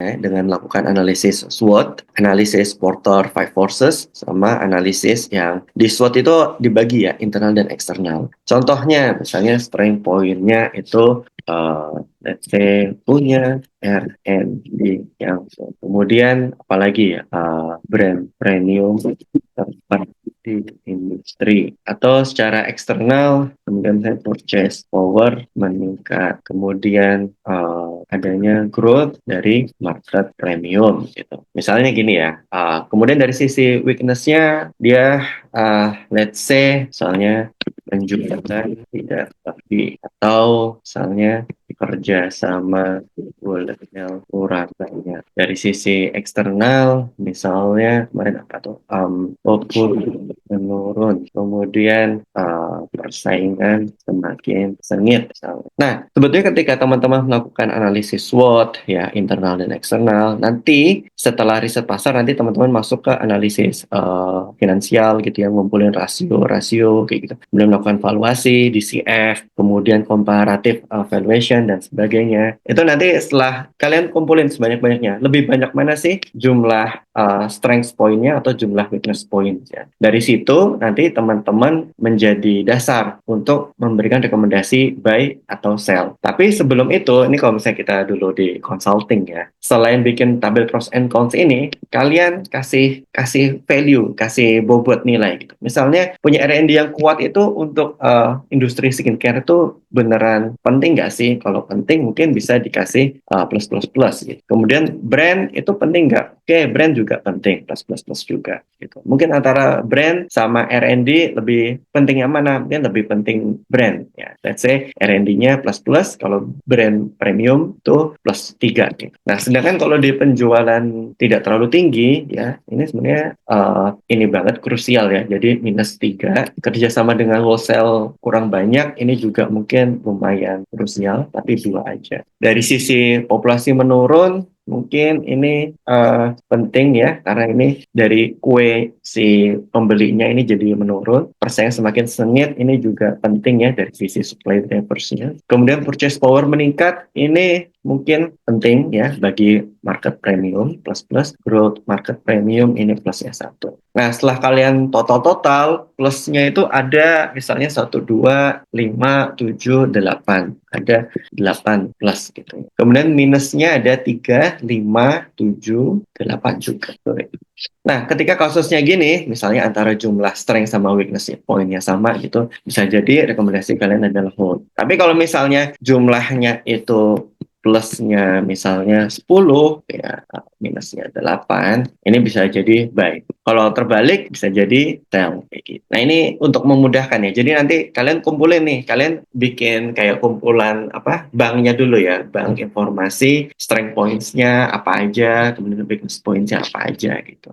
ya dengan melakukan analisis SWOT, analisis quarter five forces, sama analisis yang di SWOT itu dibagi ya internal dan eksternal. Contohnya misalnya strength point-nya itu let's say punya R&D yang kemudian apalagi ya brand premium terdapat di industri atau secara eksternal kemudian saya purchase power meningkat kemudian adanya growth dari market premium gitu misalnya gini ya kemudian dari sisi weakness-nya dia let's say misalnya menunjukkan tidak tapi atau misalnya bekerja sama yang kurang banyak dari sisi eksternal misalnya kemarin apa tuh output menurun kemudian persaingan semakin sengit misalnya. Nah sebetulnya ketika teman-teman melakukan analisis SWOT ya internal dan eksternal nanti setelah riset pasar nanti teman-teman masuk ke analisis finansial gitu ya ngumpulin rasio kayak gitu kemudian melakukan valuasi DCF kemudian comparative valuation dan sebagainya itu nanti setelah kalian kumpulin sebanyak-banyaknya lebih banyak mana sih jumlah strength point-nya atau jumlah weakness point-nya dari situ nanti teman-teman menjadi dasar untuk memberikan rekomendasi buy atau sell tapi sebelum itu ini kalau misalnya kita dulu di consulting ya selain bikin tabel pros and cons ini kalian kasih value kasih bobot nilai gitu misalnya punya R&D yang kuat itu untuk industri skincare itu beneran penting nggak sih? Kalau penting mungkin bisa dikasih plus gitu. Kemudian brand itu penting nggak? Oke, brand juga penting plus juga gitu. Mungkin antara brand sama R&D lebih penting yang mana? Mungkin lebih penting brand ya. Let's say R&D-nya plus kalau brand premium tuh plus 3 gitu. Nah, sedangkan kalau di penjualan tidak terlalu tinggi ya, ini sebenarnya ini banget krusial ya. Jadi -3 kerjasama dengan wholesale kurang banyak ini juga mungkin lumayan krusial tapi 2 aja dari sisi populasi menurun mungkin ini penting ya karena ini dari kue si pembelinya ini jadi menurun persaingan semakin sengit ini juga penting ya dari sisi supply drivers-nya kemudian purchase power meningkat ini mungkin penting ya bagi market premium plus growth market premium ini plusnya 1. Nah setelah kalian total plusnya itu ada misalnya 1, 2, 5, 7, 8 ada 8 plus gitu. Kemudian minusnya ada 3, 5, 7, 8 juga. Nah, ketika kasusnya gini, misalnya antara jumlah strength sama weakness poinnya sama gitu, bisa jadi rekomendasi kalian adalah hold. Tapi kalau misalnya jumlahnya itu plusnya misalnya 10, ya minusnya 8, ini bisa jadi buy. Kalau terbalik bisa jadi sell kayak gitu. Nah, ini untuk memudahkan ya. Jadi nanti kalian kumpulin nih, kalian bikin kayak kumpulan apa? Banknya dulu ya, bank informasi strength points-nya apa aja, kemudian weakness points-nya apa aja gitu.